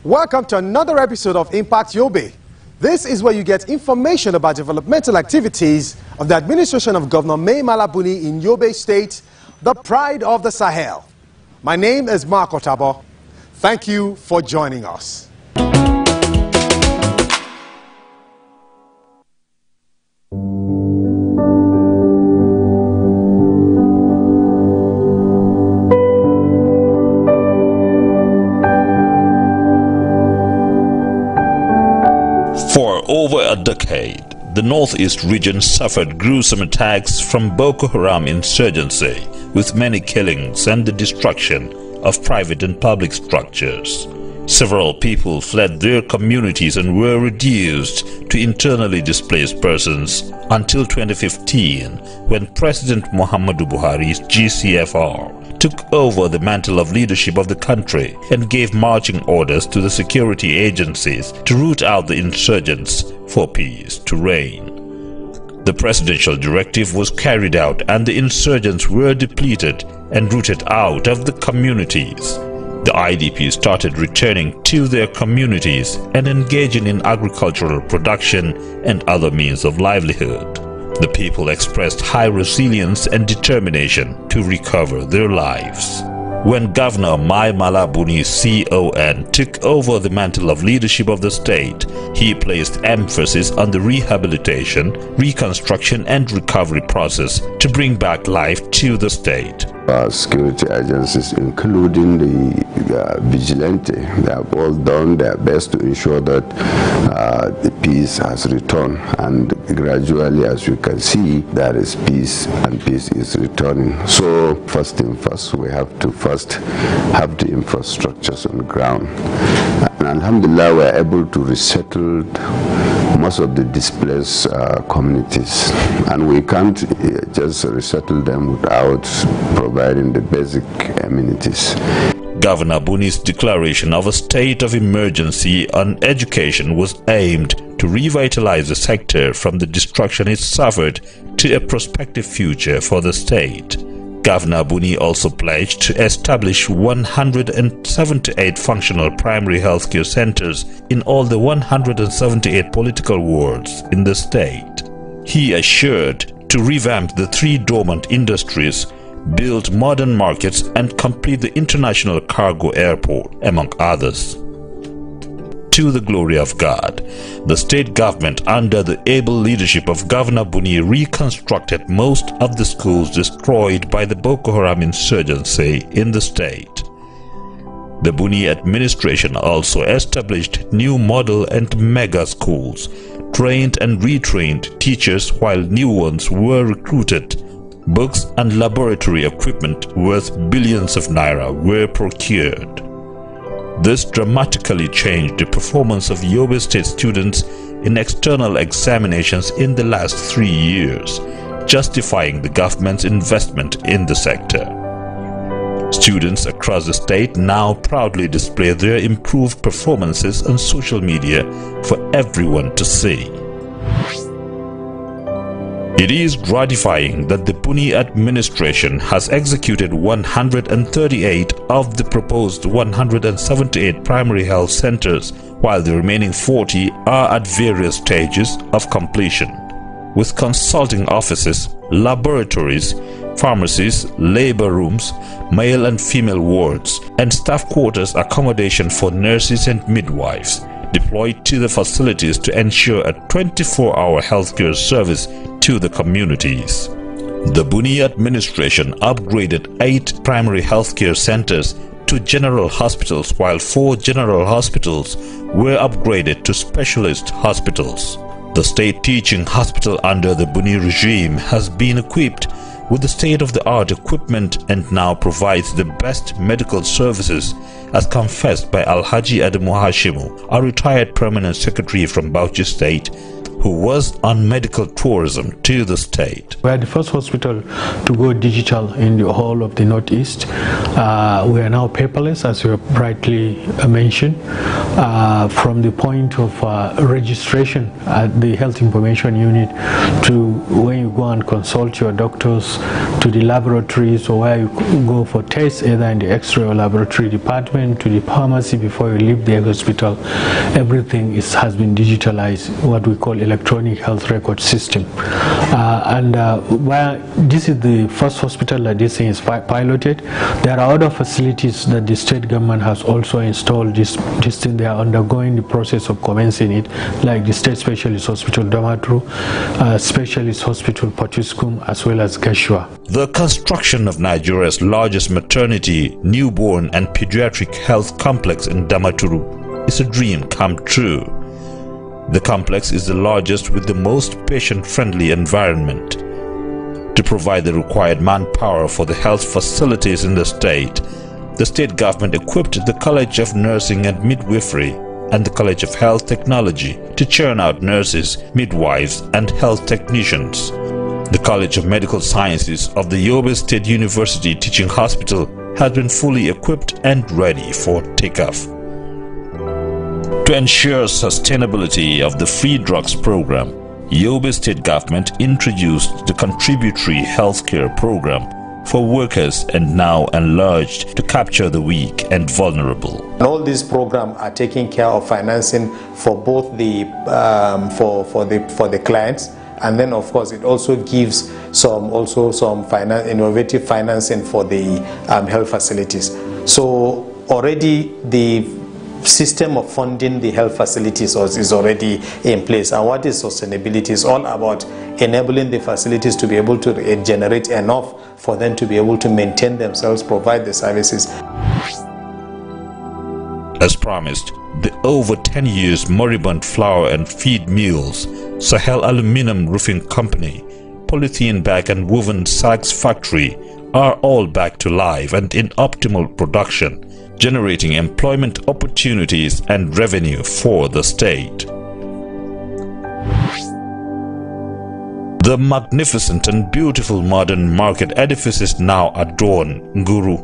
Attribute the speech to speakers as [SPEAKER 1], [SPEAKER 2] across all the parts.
[SPEAKER 1] Welcome to another episode of Impact Yobe. This is where you get information about developmental activities of the administration of Governor Mai Buni in Yobe State, the pride of the Sahel. My name is Mark Otabo. Thank you for joining us.
[SPEAKER 2] For over a decade, the Northeast region suffered gruesome attacks from Boko Haram insurgency, with many killings and the destruction of private and public structures. Several people fled their communities and were reduced to internally displaced persons until 2015, when President Muhammadu Buhari's GCFR took over the mantle of leadership of the country and gave marching orders to the security agencies to root out the insurgents for peace to reign. The presidential directive was carried out and the insurgents were depleted and rooted out of the communities. The IDP started returning to their communities and engaging in agricultural production and other means of livelihood. The people expressed high resilience and determination to recover their lives. When Governor Mai Buni CON took over the mantle of leadership of the state, he placed emphasis on the rehabilitation, reconstruction and recovery process to bring back life to the state.
[SPEAKER 3] Security agencies, including the vigilante, they have all done their best to ensure that the peace has returned, and gradually, as you can see, there is peace and peace is returning. So first thing first, we have to first have the infrastructures on the ground, and alhamdulillah, we are able to resettle most of the displaced communities, and we can't just resettle them without providing the basic amenities.
[SPEAKER 2] Governor Buni's declaration of a state of emergency on education was aimed to revitalize the sector from the destruction it suffered to a prospective future for the state. Governor Buni also pledged to establish 178 functional primary healthcare centers in all the 178 political wards in the state. He assured to revamp the 3 dormant industries, build modern markets and complete the international cargo airport, among others. To the glory of God, the state government under the able leadership of Governor Buni reconstructed most of the schools destroyed by the Boko Haram insurgency in the state. The Buni administration also established new model and mega schools, trained and retrained teachers while new ones were recruited. Books and laboratory equipment worth billions of naira were procured. This dramatically changed the performance of Yobe State students in external examinations in the last 3 years, justifying the government's investment in the sector. Students across the state now proudly display their improved performances on social media for everyone to see. It is gratifying that the Buni administration has executed 138 of the proposed 178 primary health centers, while the remaining 40 are at various stages of completion, with consulting offices, laboratories, pharmacies, labor rooms, male and female wards, and staff quarters accommodation for nurses and midwives deployed to the facilities to ensure a 24-hour healthcare service to the communities. The Buni administration upgraded 8 primary healthcare centers to general hospitals, while 4 general hospitals were upgraded to specialist hospitals. The state teaching hospital under the Buni regime has been equipped with the state-of-the-art equipment and now provides the best medical services, as confessed by Alhaji Adamu Hashimu, a retired permanent secretary from Bauchi State, who was on medical tourism to the state.
[SPEAKER 4] We are the first hospital to go digital in the whole of the Northeast. We are now paperless, as you have rightly mentioned, from the point of registration at the health information unit to when you go and consult your doctors, to the laboratories or where you go for tests, either in the X-ray or laboratory department, to the pharmacy before you leave the hospital. Everything has been digitalized, what we call electronic health record system. Where this is the first hospital that this thing is piloted, there are other facilities that the state government has also installed this thing. They are undergoing the process of commencing it, like the State Specialist Hospital Damaturu, Specialist Hospital Potiskum, as well as Gashua.
[SPEAKER 2] The construction of Nigeria's largest maternity, newborn and pediatric health complex in Damaturu is a dream come true. The complex is the largest with the most patient-friendly environment. To provide the required manpower for the health facilities in the state government equipped the College of Nursing and Midwifery and the College of Health Technology to churn out nurses, midwives, and health technicians. The College of Medical Sciences of the Yobe State University Teaching Hospital has been fully equipped and ready for takeoff. To ensure sustainability of the free drugs program, Yobe State Government introduced the contributory healthcare program for workers and now enlarged to capture the weak and vulnerable.
[SPEAKER 5] And all these programs are taking care of financing for both the for the clients, and then of course it also gives some innovative financing for the health facilities. So already the system of funding the health facilities is already in place, and what is sustainability is all about enabling the facilities to be able to generate enough for them to be able to maintain themselves, provide the services.
[SPEAKER 2] As promised, the over 10 years moribund flour and feed mills, Sahel Aluminum Roofing Company, Polythene Bag and Woven Sacks Factory are all back to life and in optimal production, generating employment opportunities and revenue for the state. The magnificent and beautiful modern market edifices now adorn Nguru,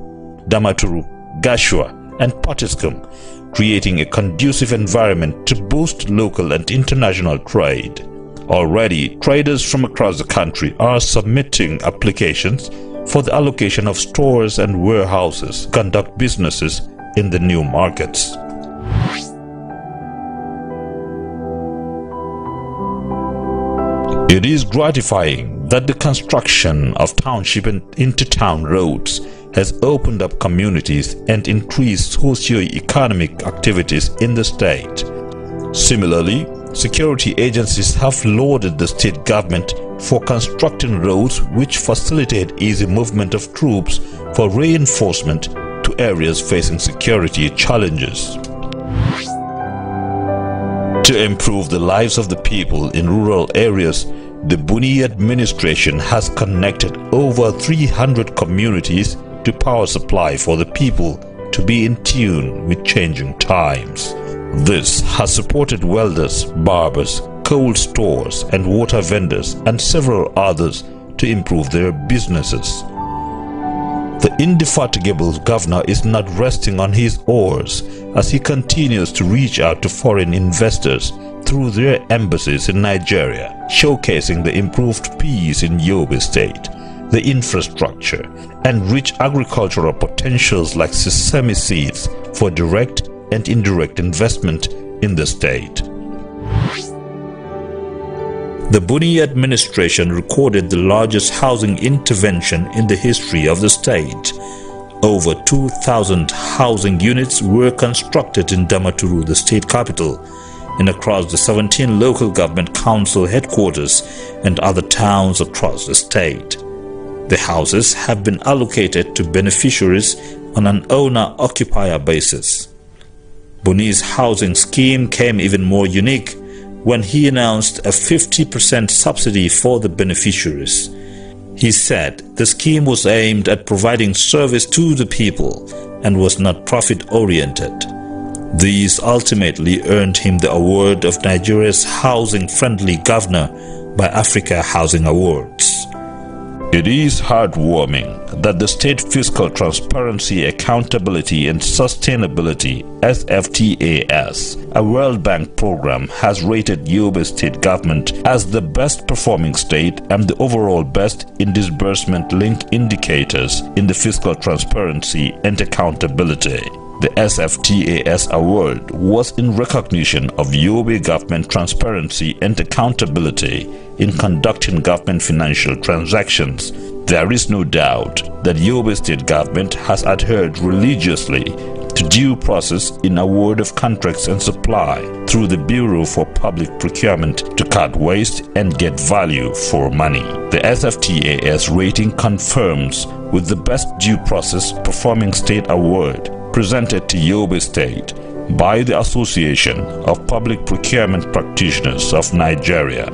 [SPEAKER 2] Damaturu, Gashua, and Potiskum, creating a conducive environment to boost local and international trade. Already, traders from across the country are submitting applications for the allocation of stores and warehouses to conduct businesses in the new markets. It is gratifying that the construction of township and inter-town roads has opened up communities and increased socio-economic activities in the state. Similarly, security agencies have lauded the state government for constructing roads which facilitate easy movement of troops for reinforcement to areas facing security challenges. To improve the lives of the people in rural areas, the Buni administration has connected over 300 communities to power supply for the people to be in tune with changing times. This has supported welders, barbers, cold stores and water vendors and several others to improve their businesses. The indefatigable governor is not resting on his oars as he continues to reach out to foreign investors through their embassies in Nigeria, showcasing the improved peace in Yobe State, the infrastructure, and rich agricultural potentials like sesame seeds for direct and indirect investment in the state. The Buni administration recorded the largest housing intervention in the history of the state. Over 2,000 housing units were constructed in Damaturu, the state capital, and across the 17 local government council headquarters and other towns across the state. The houses have been allocated to beneficiaries on an owner-occupier basis. Buni's housing scheme came even more unique when he announced a 50% subsidy for the beneficiaries. He said the scheme was aimed at providing service to the people and was not profit-oriented. These ultimately earned him the award of Nigeria's housing-friendly governor by Africa Housing Awards. It is heartwarming that the State Fiscal Transparency, Accountability and Sustainability (SFTAS), a World Bank program, has rated Yobe State government as the best performing state and the overall best in disbursement link indicators in the fiscal transparency and accountability. The SFTAS award was in recognition of Yobe government transparency and accountability in conducting government financial transactions. There is no doubt that Yobe state government has adhered religiously to due process in award of contracts and supply through the Bureau for Public Procurement to cut waste and get value for money. The SFTAS rating confirms with the best due process performing state award presented to Yobe State by the Association of Public Procurement Practitioners of Nigeria.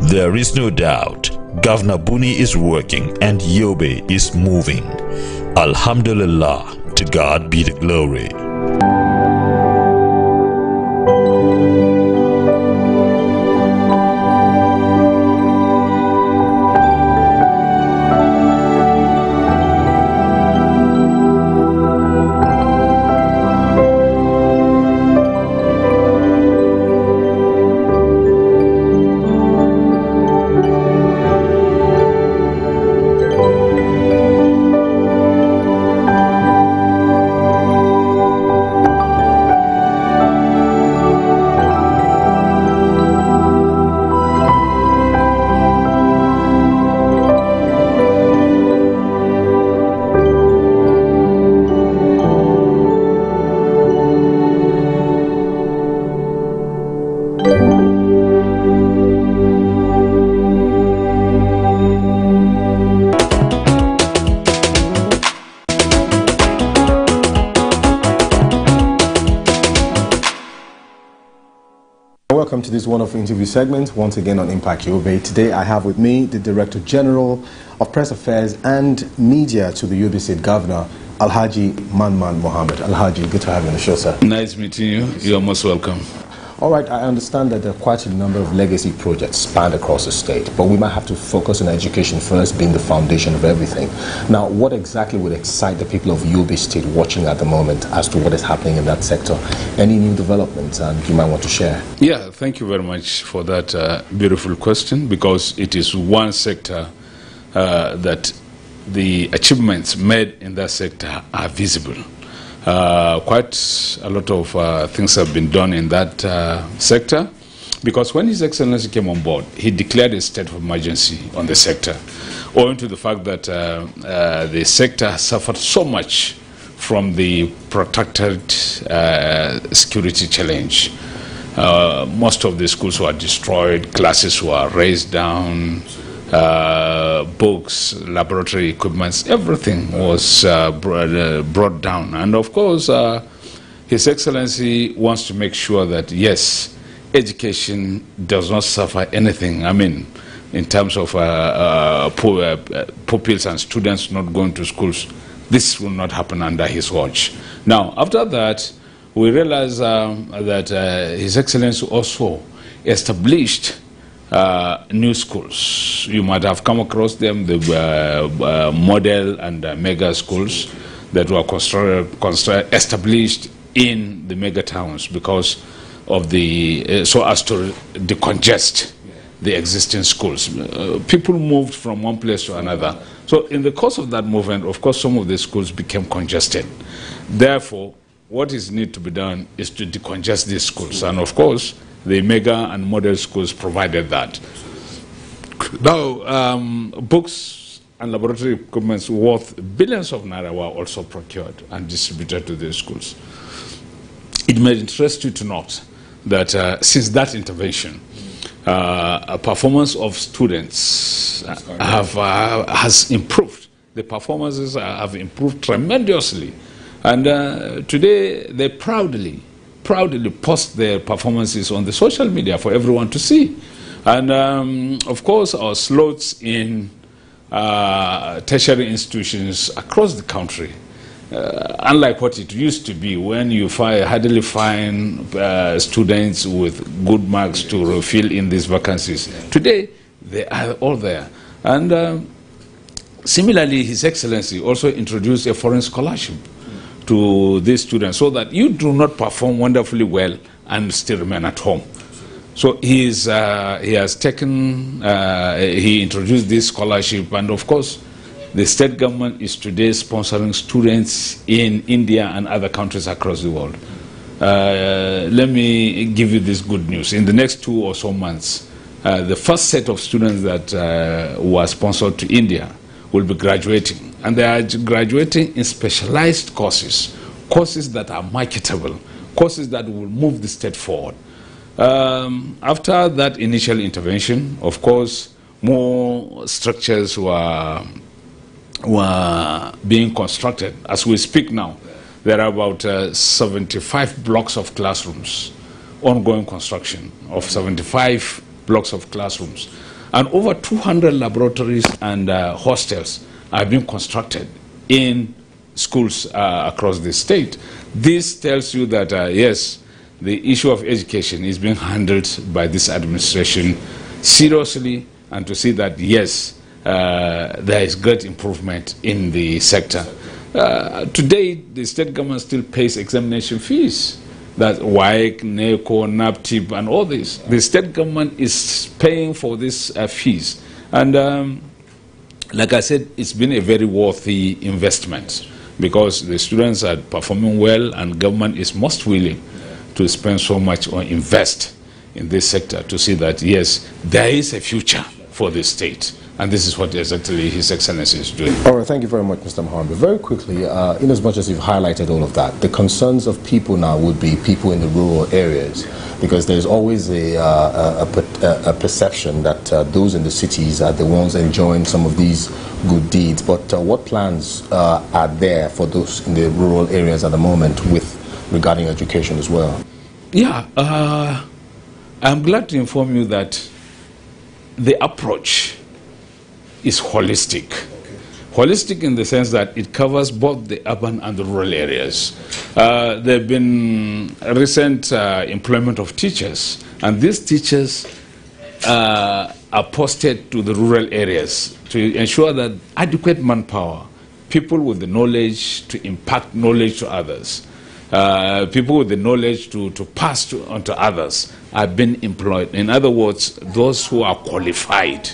[SPEAKER 2] There is no doubt Governor Buni is working and Yobe is moving. Alhamdulillah, to God be the glory.
[SPEAKER 1] Welcome to this wonderful interview segment, once again on Impact Yobe. Today I have with me the Director General of Press Affairs and Media to the Yobe State Governor, Alhaji Manman Mohammed. Alhaji, good to have you on the show, sir.
[SPEAKER 6] Nice meeting you. You're most welcome.
[SPEAKER 1] All right, I understand that there are quite a number of legacy projects spanned across the state, but we might have to focus on education first, being the foundation of everything. Now, what exactly would excite the people of Yobe State watching at the moment as to what is happening in that sector? Any new developments you might want to share?
[SPEAKER 6] Yeah, thank you very much for that beautiful question, because it is one sector that the achievements made in that sector are visible. Quite a lot of things have been done in that sector, because when His Excellency came on board, he declared a state of emergency on the sector, owing to the fact that the sector has suffered so much from the protracted security challenge. Most of the schools were destroyed, classes were razed down, books, laboratory equipments, everything was brought down. And of course, His Excellency wants to make sure that, yes, education does not suffer anything. I mean, in terms of pupils and students not going to schools, this will not happen under his watch. Now, after that, we realize that His Excellency also established new schools. You might have come across them, the model and mega schools that were established in the mega towns because of the so as to decongest the existing schools. People moved from one place to another. So in the course of that movement, of course, some of the schools became congested. Therefore, what is need to be done is to decongest these schools. And of course, the mega and model schools provided that. Now, books and laboratory equipment worth billions of naira were also procured and distributed to the schools. It may interest you to note that since that intervention, performance of students has improved. The performances have improved tremendously. And today, they proudly post their performances on the social media for everyone to see. And of course, our slots in tertiary institutions across the country unlike what it used to be, when you hardly find students with good marks to fill in these vacancies. Today, they are all there. And similarly, His Excellency also introduced a foreign scholarship to these students, so that you do not perform wonderfully well and still remain at home. So he has taken, he introduced this scholarship, and of course, the state government is today sponsoring students in India and other countries across the world. Let me give you this good news. In the next 2 or so months, the first set of students that were sponsored to India will be graduating. And they are graduating in specialized courses, courses that are marketable, courses that will move the state forward. After that initial intervention, of course, more structures were being constructed. As we speak now, there are about 75 blocks of classrooms, ongoing construction of 75 blocks of classrooms. And over 200 laboratories and hostels are being constructed in schools across the state. This tells you that, yes, the issue of education is being handled by this administration seriously, and to see that, yes, there is great improvement in the sector. Today, the state government still pays examination fees. That's WAEC, NECO, NAPTIP, and all this. The state government is paying for these fees. And like I said, it's been a very worthy investment, because the students are performing well, and government is most willing to spend so much or invest in this sector to see that, yes, there is a future for the state. And this is what exactly His Excellency is doing.
[SPEAKER 7] All right, thank you very much, Mr. Mohammed. Very quickly, in as much as you've highlighted all of that, the concerns of people now would be people in the rural areas, because there's always a perception that those in the cities are the ones enjoying some of these good deeds. But what plans are there for those in the rural areas at the moment regarding education as well?
[SPEAKER 6] Yeah, I'm glad to inform you that the approach is holistic. Holistic in the sense that it covers both the urban and the rural areas. There have been recent employment of teachers, and these teachers are posted to the rural areas to ensure that adequate manpower, people with the knowledge to impart knowledge to others, people with the knowledge to pass on to others are being employed. In other words, those who are qualified.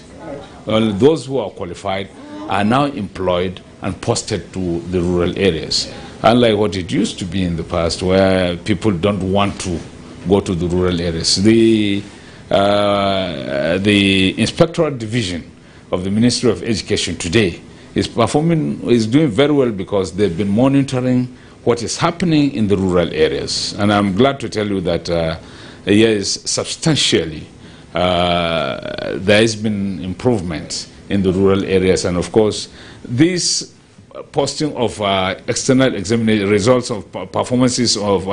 [SPEAKER 6] Those who are qualified are now employed and posted to the rural areas. Unlike what it used to be in the past, where people don't want to go to the rural areas. The Inspectorate Division of the Ministry of Education today is doing very well, because they've been monitoring what is happening in the rural areas. And I'm glad to tell you that yes, substantially, there has been improvement in the rural areas. And of course, this posting of external examination results of performances of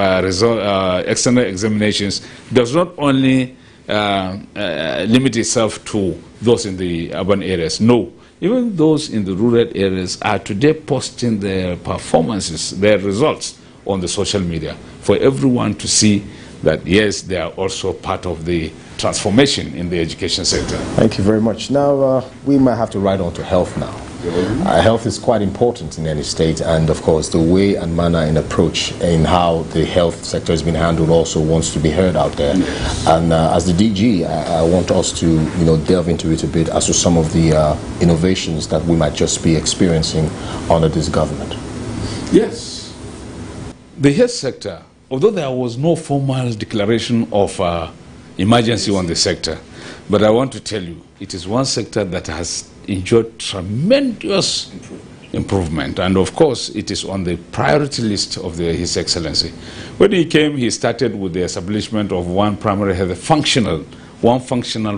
[SPEAKER 6] external examinations does not only limit itself to those in the urban areas. No, even those in the rural areas are today posting their performances, their results on the social media for everyone to see that, yes, they are also part of the transformation in the education sector.
[SPEAKER 7] Thank you very much. Now, we might have to ride on to health now. Health is quite important in any state, and of course the way and manner and approach in how the health sector has been handled also wants to be heard out there. And as the DG, I want us to delve into it a bit as to some of the innovations that we might just be experiencing under this government.
[SPEAKER 6] Yes, the health sector, although there was no formal declaration of emergency on the sector, but I want to tell you, it is one sector that has enjoyed tremendous improvement. And of course, it is on the priority list of His Excellency. When he came, he started with the establishment of one functional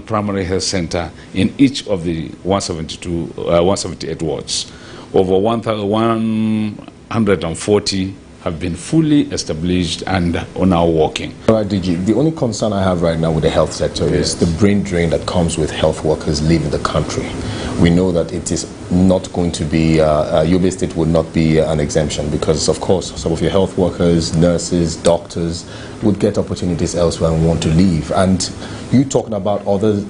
[SPEAKER 6] primary health center in each of the 178 wards. Over 140 have been fully established and are now working.
[SPEAKER 7] All right, DG, the only concern I have right now with the health sector is the brain drain that comes with health workers leaving the country. We know that it is not going to be, Yobe State would not be an exemption, because of course some of your health workers, nurses, doctors would get opportunities elsewhere and want to leave. And you talking about other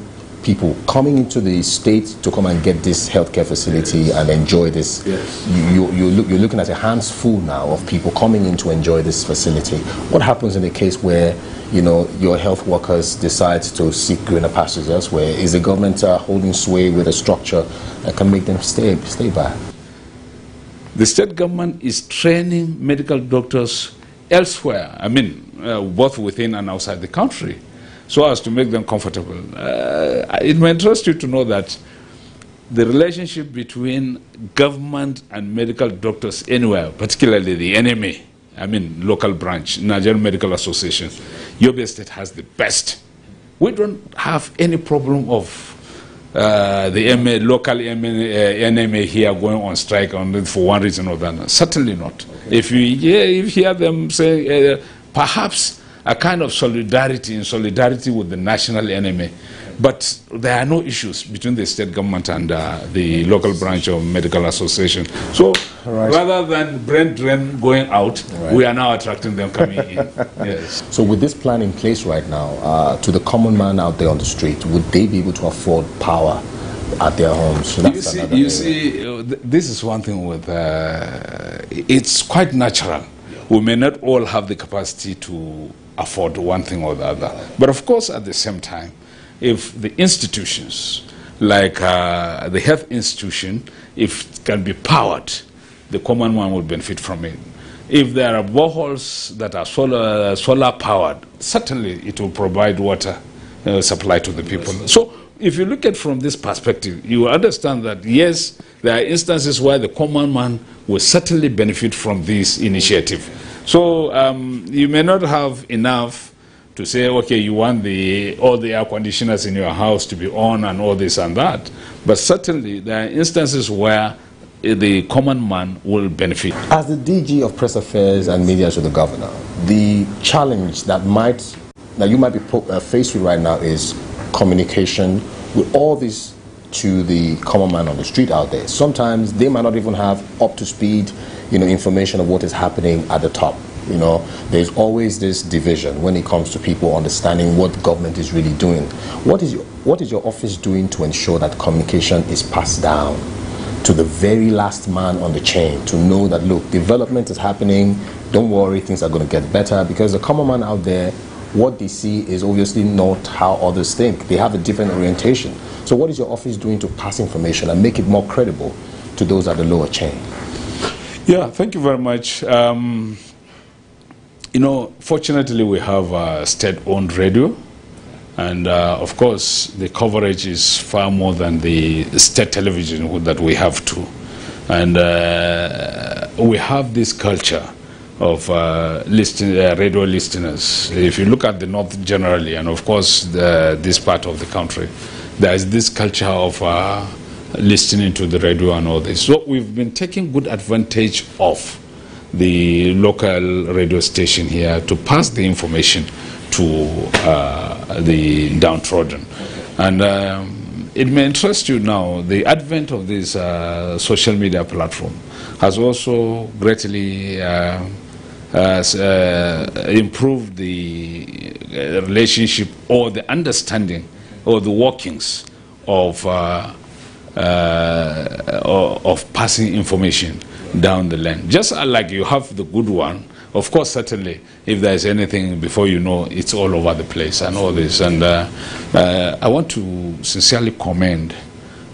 [SPEAKER 7] people coming into the state to come and get this healthcare facility and enjoy this. Yes. You're looking at a hands full now of people coming in to enjoy this facility. What happens in the case where, you know, your health workers decide to seek greener pastures elsewhere? Is the government holding sway with a structure that can make them stay back?
[SPEAKER 6] The state government is training medical doctors elsewhere, I mean, both within and outside the country, so as to make them comfortable. It may interest you to know that the relationship between government and medical doctors anywhere, particularly the NMA, I mean local branch, Nigerian Medical Association, Yobe State has the best. We don't have any problem of the local NMA here going on strike for one reason or the other. Certainly not. Okay. If you hear them say perhaps a kind of solidarity with the national NMA, but there are no issues between the state government and the local branch of medical association. So rather than brain drain going out, we are now attracting them coming in. Yes.
[SPEAKER 7] So with this plan in place right now, to the common man out there on the street, would they be able to afford power at their homes? So that's
[SPEAKER 6] you see, this is one thing with, it's quite natural. We may not all have the capacity to afford one thing or the other. But of course, at the same time, if the institutions, like the health institution, if it can be powered, the common man will benefit from it. If there are boreholes that are solar powered, certainly it will provide water supply to the people. So if you look at it from this perspective, you understand that yes, there are instances where the common man will certainly benefit from this initiative. So you may not have enough to say, okay, you want all the air conditioners in your house to be on and all this and that. But certainly there are instances where the common man will benefit.
[SPEAKER 7] As the DG of Press Affairs and Media to the governor, the challenge that you might be faced with right now is communication with all this to the common man on the street out there. Sometimes they might not even have up to speed, information of what is happening at the top. There's always this division when it comes to people understanding what government is really doing. What is your office doing to ensure that communication is passed down to the very last man on the chain to know that, look, development is happening, don't worry, things are going to get better? Because the common man out there, what they see is obviously not how others think. They have a different orientation. So what is your office doing to pass information and make it more credible to those at the lower chain?
[SPEAKER 6] Yeah, thank you very much. Fortunately, we have a state-owned radio, and of course, the coverage is far more than the state television that we have too. And we have this culture of radio listeners. If you look at the North generally, and of course, this part of the country, there is this culture of listening to the radio and all this. So we've been taking good advantage of the local radio station here to pass the information to the downtrodden. And it may interest you now, the advent of this social media platform has also greatly improved the relationship or the understanding or the workings of passing information down the line. Just like you have the good one, of course, certainly, if there is anything before you know, it's all over the place and all this. And I want to sincerely commend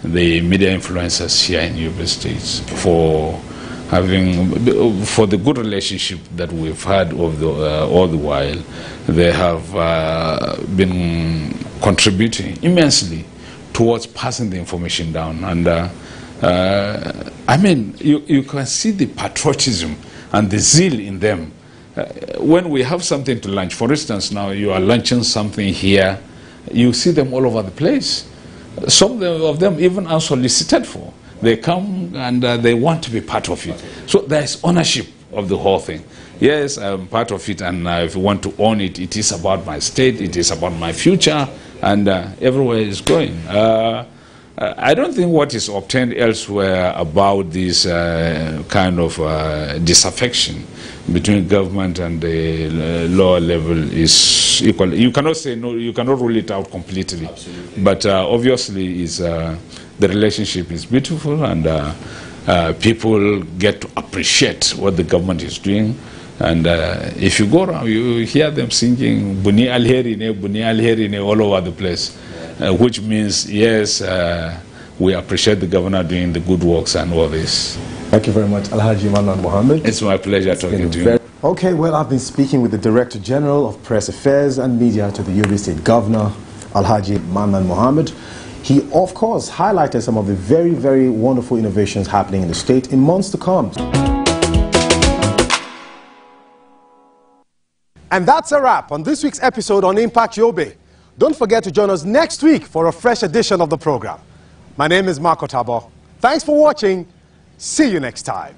[SPEAKER 6] the media influencers here in Yobe State for the good relationship that we've had all the while. They have been contributing immensely towards passing the information down. And I mean, you can see the patriotism and the zeal in them. When we have something to launch, for instance, now you are launching something here, you see them all over the place. Some of them even are solicited for. They come and they want to be part of it. So there is ownership of the whole thing. Yes, I'm part of it, and if you want to own it, it is about my state, it is about my future, and everywhere is going. I don't think what is obtained elsewhere about this kind of disaffection between government and the lower level is equal. You cannot say no, you cannot rule it out completely. Absolutely. But obviously the relationship is beautiful, and people get to appreciate what the government is doing. And if you go around, you hear them singing Buni Alherine all over the place, which means, yes, we appreciate the governor doing the good works and all this.
[SPEAKER 7] Thank you very much, Alhaji Manan Mohammed.
[SPEAKER 6] It's my pleasure talking to you.
[SPEAKER 1] Okay, well, I've been speaking with the Director General of Press Affairs and Media to the Yobe State Governor, Alhaji Manan Mohammed. He, of course, highlighted some of the very, very wonderful innovations happening in the state in months to come. And that's a wrap on this week's episode on Impact Yobe. Don't forget to join us next week for a fresh edition of the program. My name is Marco Tabo. Thanks for watching. See you next time.